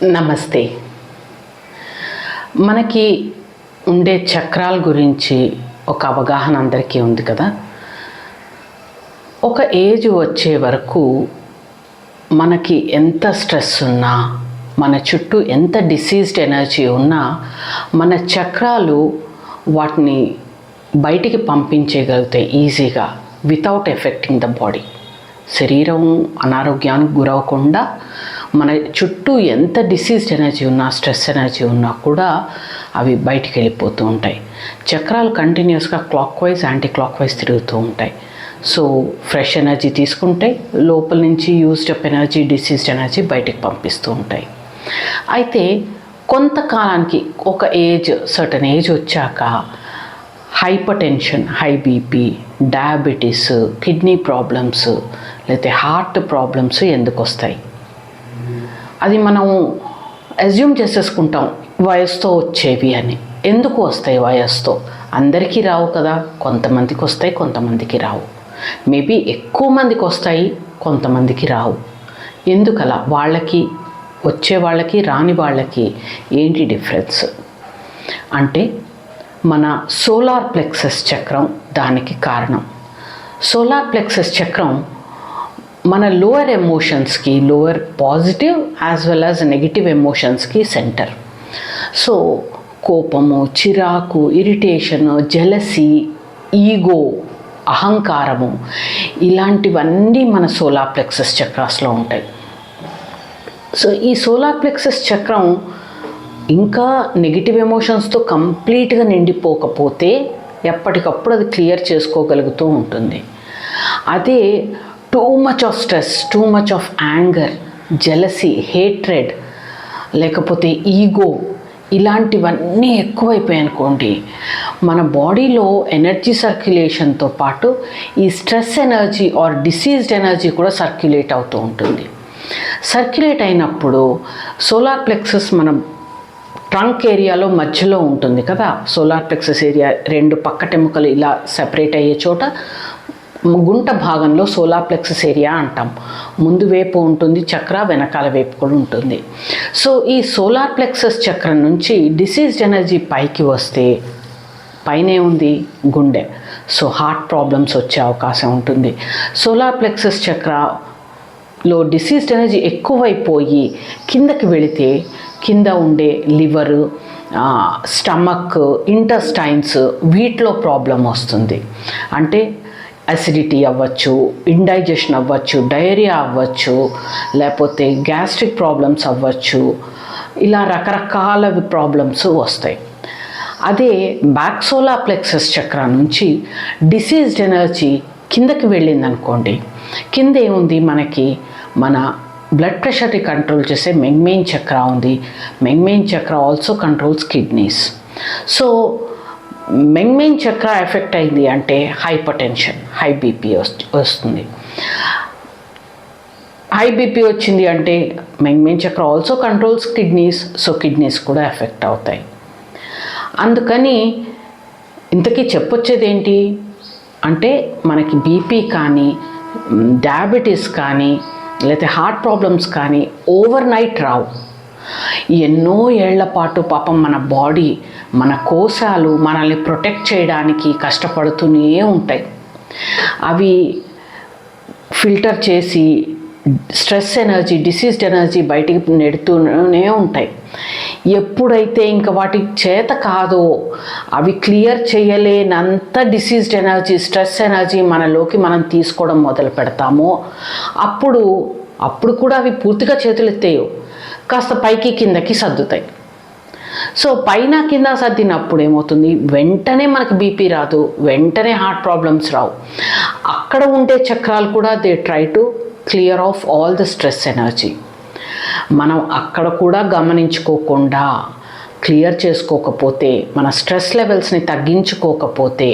నమస్తే. మనకి ఉండే చక్రాల గురించి ఒక అవగాహన అందరికీ ఉంది కదా. ఒక ఏజ్ వచ్చే వరకు మనకి ఎంత స్ట్రెస్ ఉన్నా, మన చుట్టూ ఎంత డిసీజ్డ్ ఎనర్జీ ఉన్నా, మన చక్రాలు వాటిని బయటికి పంపించేయగలుగుతాయి ఈజీగా, వితౌట్ ఎఫెక్టింగ్ ద బాడీ. శరీరం అనారోగ్యానికి గురవకుండా మన చుట్టూ ఎంత డిసీజ్డ్ ఎనర్జీ ఉన్నా, స్ట్రెస్ ఎనర్జీ ఉన్నా కూడా అవి బయటికి వెళ్ళిపోతూ ఉంటాయి. చక్రాలు కంటిన్యూస్గా clockwise, anticlockwise తిరుగుతూ ఉంటాయి. సో ఫ్రెష్ ఎనర్జీ తీసుకుంటే లోపల నుంచి used up energy, diseased energy బయటికి పంపిస్తూ ఉంటాయి. అయితే కొంతకాలానికి ఒక ఏజ్, సర్టన్ ఏజ్ వచ్చాక hypertension, high BP, diabetes, kidney problems, లేకపోతే హార్ట్ ప్రాబ్లమ్స్ ఎందుకు వస్తాయి? అది మనం అజ్యూమ్ చేసేసుకుంటాం వయసుతో వచ్చేవి అని. ఎందుకు వస్తాయి వయసుతో? అందరికీ రావు కదా, కొంతమందికి వస్తాయి, కొంతమందికి రావు. మేబీ ఎక్కువ మందికి వస్తాయి, కొంతమందికి రావు. ఎందుకలా? వాళ్ళకి వచ్చే వాళ్ళకి రాని వాళ్ళకి ఏంటి డిఫరెన్స్ అంటే, మన సోలార్ ప్లెక్సస్ చక్రం దానికి కారణం. సోలార్ ప్లెక్సస్ చక్రం మన లోయర్ ఎమోషన్స్కి, lower positive as well as negative ఎమోషన్స్కి సెంటర్. సో కోపము, చిరాకు, ఇరిటేషను, జెలసీ, ఈగో, అహంకారము, ఇలాంటివన్నీ మన సోలార్ ప్లెక్సస్ చక్రాస్లో ఉంటాయి. సో ఈ సోలార్ ప్లెక్సస్ చక్రం ఇంకా నెగిటివ్ ఎమోషన్స్తో కంప్లీట్గా నిండిపోకపోతే ఎప్పటికప్పుడు అది క్లియర్ చేసుకోగలుగుతూ ఉంటుంది. అదే too much of stress, too much of anger, jealousy, hatred, లేకపోతే ఈగో, ఇలాంటివన్నీ ఎక్కువైపోయాయి అనుకోండి, మన బాడీలో ఎనర్జీ సర్క్యులేషన్తో పాటు ఈ stress energy or diseased energy కూడా సర్క్యులేట్ అవుతూ ఉంటుంది. సర్క్యులేట్ అయినప్పుడు సోలార్ ప్లెక్సస్ మన ట్రంక్ ఏరియాలో మధ్యలో ఉంటుంది కదా. సోలార్ ప్లెక్సస్ ఏరియా రెండు పక్కటెముకలు ఇలా సెపరేట్ అయ్యే చోట గుంట భాగంలో సోలార్ ప్లెక్సస్ ఏరియా అంటాం. ముందు వైపు ఉంటుంది చక్ర, వెనకాల వైపు కూడా ఉంటుంది. సో ఈ సోలార్ ప్లెక్సస్ చక్రం నుంచి డిసీజ్డ్ ఎనర్జీ పైకి వస్తే పైనే ఉంది గుండె. సో హార్ట్ ప్రాబ్లమ్స్ వచ్చే అవకాశం ఉంటుంది. సోలార్ ప్లెక్సస్ చక్రలో డిసీజ్డ్ ఎనర్జీ ఎక్కువైపోయి కిందకి వెళితే కింద ఉండే లివరు, స్టమక్, ఇంటెస్టైన్స్, వీటిలో ప్రాబ్లం వస్తుంది. అంటే అసిడిటీ అవ్వచ్చు, ఇండైజెషన్ అవ్వచ్చు, డయేరియా అవ్వచ్చు, లేకపోతే గ్యాస్ట్రిక్ ప్రాబ్లమ్స్ అవ్వచ్చు, ఇలా రకరకాల ప్రాబ్లమ్స్ వస్తాయి. అదే బ్యాక్ సోలార్ ప్లెక్సస్ చక్ర నుంచి డిసీజ్డ్ ఎనర్జీ కిందకి వెళ్ళిందనుకోండి, కింద ఏముంది మనకి, మన బ్లడ్ ప్రెషర్ని కంట్రోల్ చేసే మెంగ్మెయిన్ చక్ర ఉంది. మెంగ్మెయిన్ చక్ర ఆల్సో కంట్రోల్స్ కిడ్నీస్. సో మెంగ్మెయిన్ చక్ర ఎఫెక్ట్ అయింది అంటే హైపర్ టెన్షన్, హై బీపీ వస్తుంది. హై బీపీ వచ్చింది అంటే మెంగ్మెయిన్ చక్ర also controls kidneys. So kidneys కూడా ఎఫెక్ట్ అవుతాయి. అందుకని ఇంతకీ చెప్పొచ్చేది ఏంటి అంటే, మనకి బీపీ కానీ, డయాబెటీస్ కానీ, లేకపోతే హార్ట్ ప్రాబ్లమ్స్ కానీ ఓవర్ నైట్ రావు. ఎన్నో ఏళ్ల పాటు పాపం మన బాడీ, మన కోశాలు మనల్ని ప్రొటెక్ట్ చేయడానికి కష్టపడుతూనే ఉంటాయి. అవి ఫిల్టర్ చేసి స్ట్రెస్ ఎనర్జీ, డిసీజ్డ్ ఎనర్జీ బయటికి నెడుతూనే ఉంటాయి. ఎప్పుడైతే ఇంకా వాటికి చేత కాదో, అవి క్లియర్ చేయలేనంత డిసీజ్డ్ ఎనర్జీ, స్ట్రెస్ ఎనర్జీ మనలోకి మనం తీసుకోవడం మొదలు పెడతామో అప్పుడు కూడా అవి పూర్తిగా చేతులెత్తేయో, కాస్త పైకి కిందకి సర్దుతాయి. సో పైన కింద సర్దినప్పుడు ఏమవుతుంది, వెంటనే మనకి బీపీ రాదు, వెంటనే హార్ట్ ప్రాబ్లమ్స్ రావు. అక్కడ ఉండే చక్రాలు కూడా they try to clear of all the stress energy. మనం అక్కడ కూడా గమనించుకోకుండా, క్లియర్ చేసుకోకపోతే, మన స్ట్రెస్ లెవెల్స్ని తగ్గించుకోకపోతే,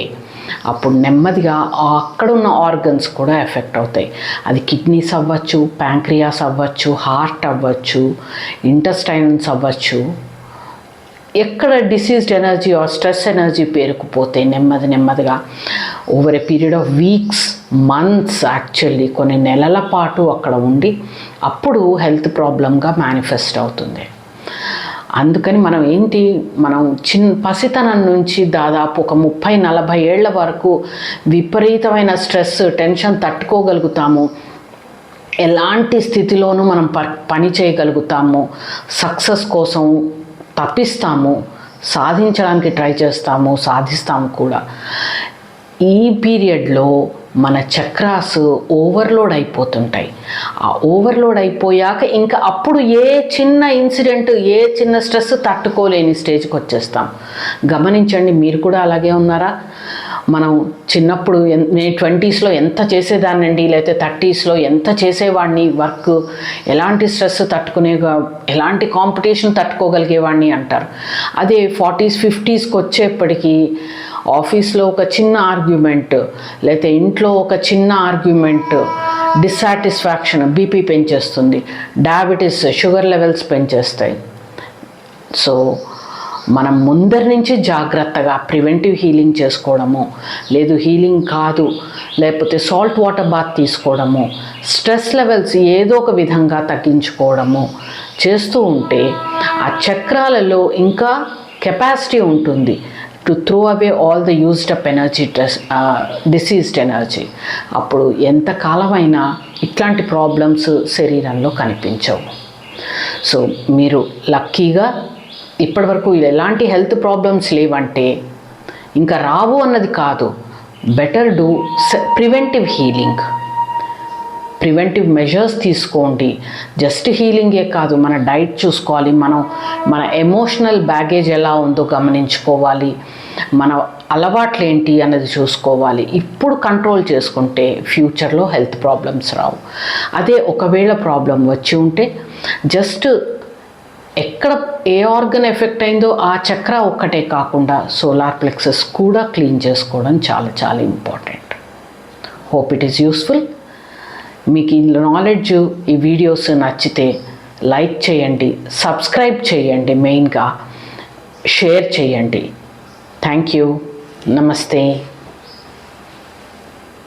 అప్పుడు నెమ్మదిగా అక్కడున్న ఆర్గన్స్ కూడా ఎఫెక్ట్ అవుతాయి. అది కిడ్నీస్ అవ్వచ్చు, ప్యాంక్రియాస్ అవ్వచ్చు, హార్ట్ అవ్వచ్చు, ఇంటెస్టైన్స్ అవ్వచ్చు. ఎక్కడ diseased energy or stress energy పేరుకుపోతే నెమ్మదిగా over a period of weeks, months, actually కొన్ని నెలల పాటు అక్కడ ఉండి అప్పుడు హెల్త్ ప్రాబ్లంగా మేనిఫెస్ట్ అవుతుంది. అందుకని మనం పసితనం నుంచి దాదాపు ఒక 30-40 ఏళ్ల వరకు విపరీతమైన స్ట్రెస్, టెన్షన్ తట్టుకోగలుగుతాము. ఎలాంటి స్థితిలోనూ మనం పని చేయగలుగుతాము. సక్సెస్ కోసం తప్పిస్తాము, సాధించడానికి ట్రై చేస్తాము, సాధిస్తాము కూడా. ఈ పీరియడ్లో మన చక్రాస్ ఓవర్లోడ్ అయిపోతుంటాయి. ఆ ఓవర్లోడ్ అయిపోయాక ఇంకా అప్పుడు ఏ చిన్న ఇన్సిడెంట్, ఏ చిన్న స్ట్రెస్ తట్టుకోలేని స్టేజ్కి వచ్చేస్తాం. గమనించండి, మీరు కూడా అలాగే ఉన్నారా? మనం చిన్నప్పుడు నేను 20స్లో ఎంత చేసేదాన్నండి, లేకపోతే 30స్లో ఎంత చేసేవాడిని వర్క్, ఎలాంటి స్ట్రెస్ ఎలాంటి కాంపిటీషన్ తట్టుకోగలిగేవాడిని అంటారు. అదే 40s 50స్కి వచ్చేప్పటికీ ఆఫీస్లో ఒక చిన్న ఆర్గ్యుమెంట్, లేకపోతే ఇంట్లో ఒక చిన్న ఆర్గ్యుమెంట్ డిస్సాటిస్ఫాక్షన్ బీపీ పెంచేస్తుంది, డయాబెటీస్ షుగర్ లెవెల్స్ పెంచేస్తాయి. సో మనం ముందరి నుంచి జాగ్రత్తగా ప్రివెంటివ్ హీలింగ్ చేసుకోవడము, లేదు హీలింగ్ కాదు లేకపోతే సాల్ట్ వాటర్ బాత్ తీసుకోవడము, స్ట్రెస్ లెవెల్స్ ఏదో ఒక విధంగా తగ్గించుకోవడము చేస్తూ ఉంటే ఆ చక్రాలలో ఇంకా కెపాసిటీ ఉంటుంది to throw away all the used up energy, diseased energy. అప్పుడు ఎంతకాలమైనా ఇట్లాంటి ప్రాబ్లమ్స్ శరీరంలో కనిపించవు. సో మీరు లక్కీగా ఇప్పటివరకు ఎలాంటి హెల్త్ ప్రాబ్లమ్స్ లేవంటే, ఇంకా రావు అన్నది కాదు, better do preventive healing. Preventive measures తీసుకోండి. జస్ట్ హీలింగే కాదు, మన డైట్ చూసుకోవాలి, మన ఎమోషనల్ బ్యాగేజ్ ఎలా ఉందో గమనించుకోవాలి, మన అలవాట్లు ఏంటి అన్నది చూసుకోవాలి. ఇప్పుడు కంట్రోల్ చేసుకుంటే ఫ్యూచర్లో హెల్త్ ప్రాబ్లమ్స్ రావు. అదే ఒకవేళ ప్రాబ్లం వచ్చి ఉంటే జస్ట్ ఎక్కడ ఏ ఆర్గన్ ఎఫెక్ట్ అయిందో ఆ చక్ర ఒక్కటే కాకుండా సోలార్ ప్లెక్సస్ కూడా క్లీన్ చేసుకోవడం చాలా చాలా important. Hope it is useful. మీకు ఈ నాలెడ్జ్, ఈ వీడియోస్ నచ్చితే లైక్ చేయండి, సబ్స్క్రైబ్ చేయండి, మెయిన్గా షేర్ చేయండి. Thank you. నమస్తే.